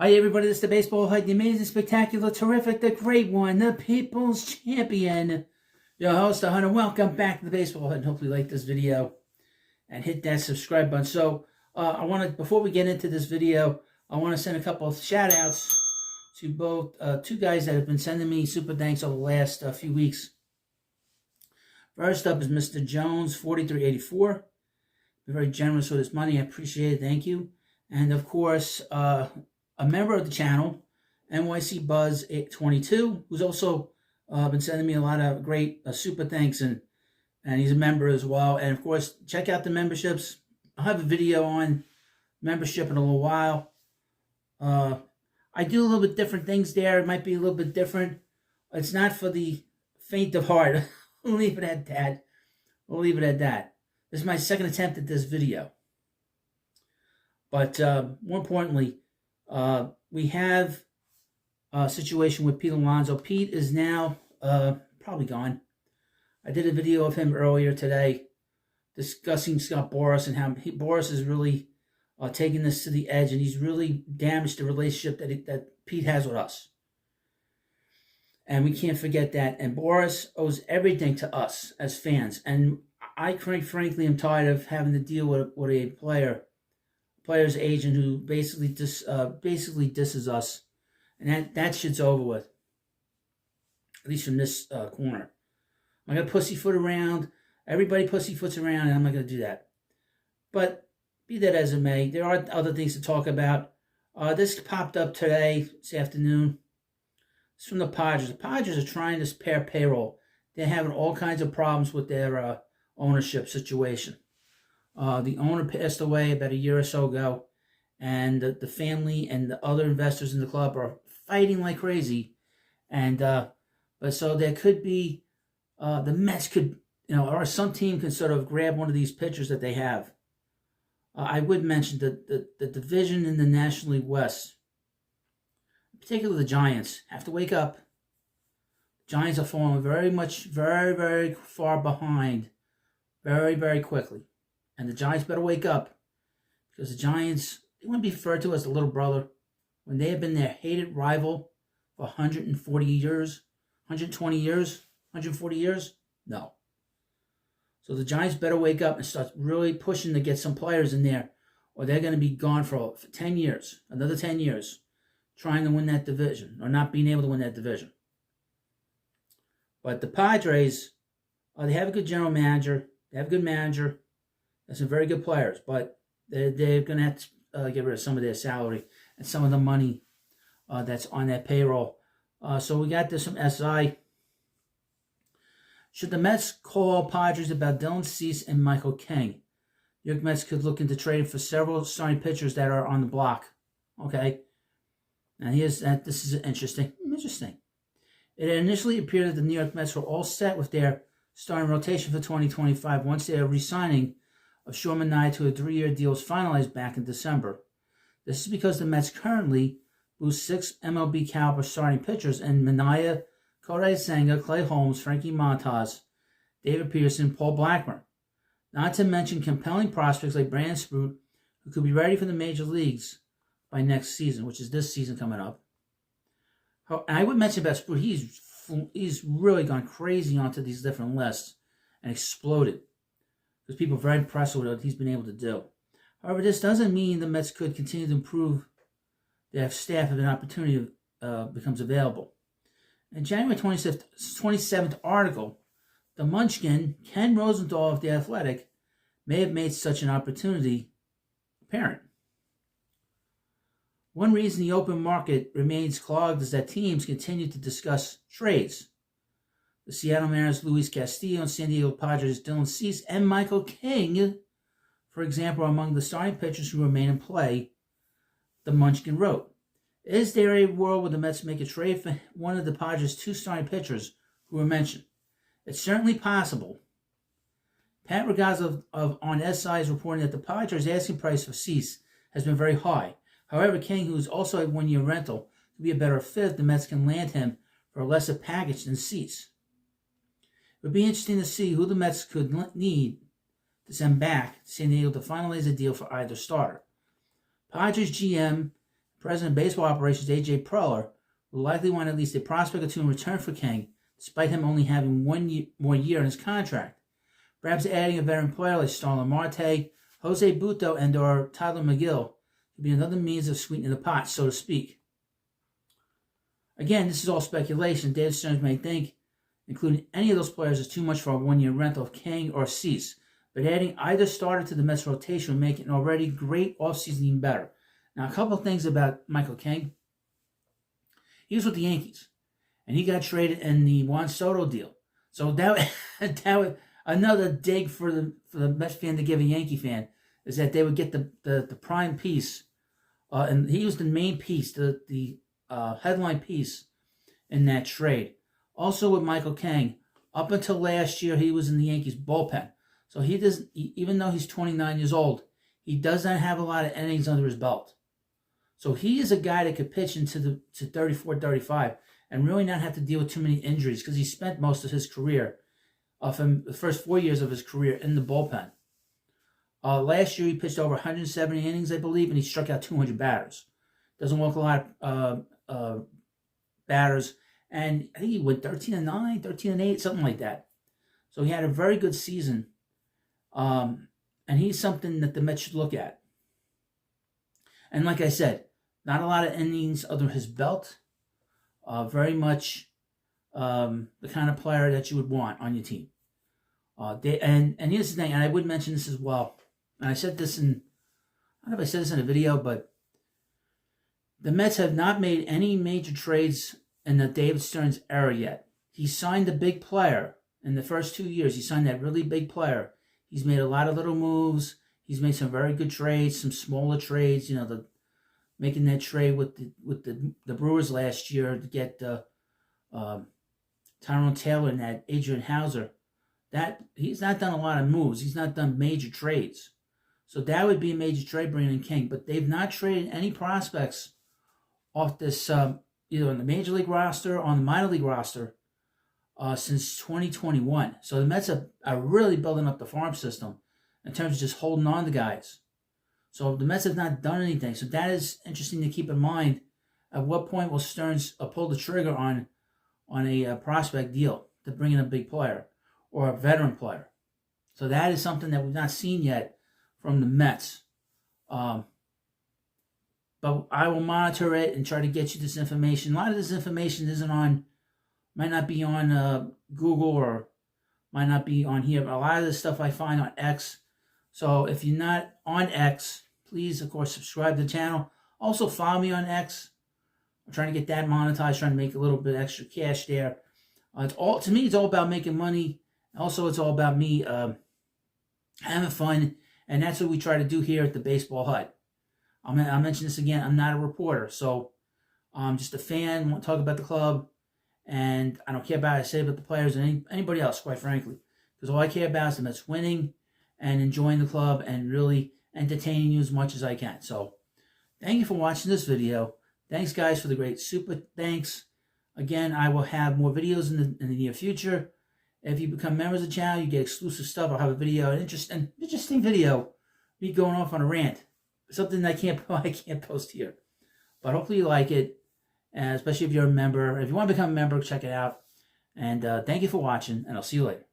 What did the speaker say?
Hi everybody, this is the Baseball Head, the amazing, spectacular, terrific, the great one, the People's Champion, your host, the Hunter. Welcome back to the Baseball Head. Hopefully you like this video and hit that subscribe button. So before we get into this video, I want to send a couple of shout outs to both two guys that have been sending me super thanks over the last few weeks. First up is Mr. Jones 4384. Been very generous with his money. I appreciate it. Thank you. And of course, a member of the channel, NYC Buzz 822, who's also been sending me a lot of great super thanks, and he's a member as well. And of course, check out the memberships. I'll have a video on membership in a little while. I do a little bit different things there. It might be a little bit different. It's not for the faint of heart. We'll leave it at that. This is my second attempt at this video. But more importantly, we have a situation with Pete Alonzo. Pete is now probably gone. I did a video of him earlier today discussing Scott Boras and how Boras is really taking this to the edge, and he's really damaged the relationship that Pete has with us. And we can't forget that. And Boras owes everything to us as fans. And I, quite frankly, am tired of having to deal with a player's agent who basically disses us, and that shit's over with. At least from this corner. I'm not gonna pussyfoot around. Everybody pussyfoots around, and I'm not gonna do that. But be that as it may, there are other things to talk about. This popped up today, this afternoon. It's from the Padres. The Padres are trying to pare payroll. They're having all kinds of problems with their ownership situation. The owner passed away about a year or so ago, and the family and the other investors in the club are fighting like crazy. And but so there could be the Mets could, or some team can sort of grab one of these pitchers that they have. I would mention that the division in the National League West, particularly the Giants, have to wake up. Giants are falling very very far behind, very, very quickly. And the Giants better wake up, because the Giants, they want to be referred to as the little brother when they have been their hated rival for 140 years, 120 years, 140 years. No. So the Giants better wake up and start really pushing to get some players in there, or they're going to be gone for 10 years, another 10 years, trying to win that division, or not being able to win that division. But the Padres, they have a good general manager. They have a good manager. There's some very good players, but they're going to have to get rid of some of their salary and some of the money that's on that payroll. So we got this from SI. Should the Mets call Padres about Dylan Cease and Michael King? New York Mets could look into trading for several starting pitchers that are on the block. Okay. And this is interesting. It initially appeared that the New York Mets were all set with their starting rotation for 2025 once their re-signing of Shorman Nye to a 3-year deal was finalized back in December. This is because the Mets currently boost 6 MLB caliber starting pitchers in Minaya, Kodai Senga, Clay Holmes, Frankie Montas, David Peterson, Paul Blackburn. Not to mention compelling prospects like Brandon Sprout, who could be ready for the major leagues by next season, which is this season coming up. And I would mention about Sprout, he's really gone crazy onto these different lists and exploded, because people are very impressed with what he's been able to do. However, this doesn't mean the Mets could continue to improve their staff if an opportunity becomes available. In January 27th article, the Munchkin, Ken Rosenthal of The Athletic, may have made such an opportunity apparent. One reason the open market remains clogged is that teams continue to discuss trades. The Seattle Mariners' Luis Castillo and San Diego Padres' Dylan Cease and Michael King, for example, are among the starting pitchers who remain in play, the Munchkin wrote. Is there a world where the Mets make a trade for one of the Padres' 2 starting pitchers who were mentioned? It's certainly possible. Pat Ragazza on SI is reporting that the Padres' asking price for Cease has been very high. However, King, who is also a 1-year rental, could be a better fit if the Mets can land him for a lesser package than Cease. It would be interesting to see who the Mets could need to send back to San Diego to finalize a deal for either starter. Padres GM President of Baseball Operations A.J. Preller will likely want at least a prospect or two in return for King, despite him only having more year in his contract. Perhaps adding a veteran player like Starlin Marte, Jose Butto, and or Tyler McGill could be another means of sweetening the pot, so to speak. Again, this is all speculation. David Stearns may think including any of those players is too much for a one-year rental of King or Cease, but adding either starter to the Mets rotation would make an already great offseason even better. Now, a couple of things about Michael King. He was with the Yankees, and he got traded in the Juan Soto deal. So that another dig for the Mets fan to give a Yankee fan is that they would get the prime piece, and he was the main piece, the headline piece in that trade. Also with Michael King, up until last year, he was in the Yankees bullpen. So he doesn't, even though he's 29 years old, he does not have a lot of innings under his belt. So he is a guy that could pitch to 34, 35 and really not have to deal with too many injuries because he spent most of his career, from the first 4 years of his career, in the bullpen. Last year, he pitched over 170 innings, I believe, and he struck out 200 batters. Doesn't walk a lot of batters. And I think he went 13-9, 13-8, something like that. So he had a very good season. And he's something that the Mets should look at. And like I said, not a lot of innings under his belt. Very much the kind of player that you would want on your team. And here's the thing, and I would mention this as well. And I said this I don't know if I said this in a video, but the Mets have not made any major trades in the David Stearns era yet. He signed a big player in the first 2 years. He signed that really big player. He's made a lot of little moves. He's made some very good trades, some smaller trades. Making that trade with the Brewers last year to get Tyrone Taylor and that Adrian Hauser. That he's not done a lot of moves. He's not done major trades. So that would be a major trade, bringing in King. But they've not traded any prospects off this, either on the major league roster or on the minor league roster, since 2021. So the Mets are really building up the farm system in terms of just holding on to guys. So the Mets have not done anything. So that is interesting to keep in mind. At what point will Stearns pull the trigger on a prospect deal to bring in a big player or a veteran player? So that is something that we've not seen yet from the Mets. But I will monitor it and try to get you this information. A lot of this information might not be on Google or might not be on here. But a lot of this stuff I find on X. So if you're not on X, please, of course, subscribe to the channel. Also follow me on X. I'm trying to get that monetized, trying to make a little bit extra cash there. To me, it's all about making money. Also, it's all about me having fun. And that's what we try to do here at the Baseball Hut. I'll mention this again. I'm not a reporter, so I'm just a fan. Want to talk about the club, and I don't care about what I say about the players and anybody else, quite frankly, because all I care about is the Mets winning and enjoying the club and really entertaining you as much as I can. So, thank you for watching this video. Thanks, guys, for the great super thanks. Again, I will have more videos in the near future. If you become members of the channel, you get exclusive stuff. I'll have a video, an interesting video, me going off on a rant. Something I can't post here. But hopefully you like it, especially if you're a member. If you want to become a member, check it out. And thank you for watching, and I'll see you later.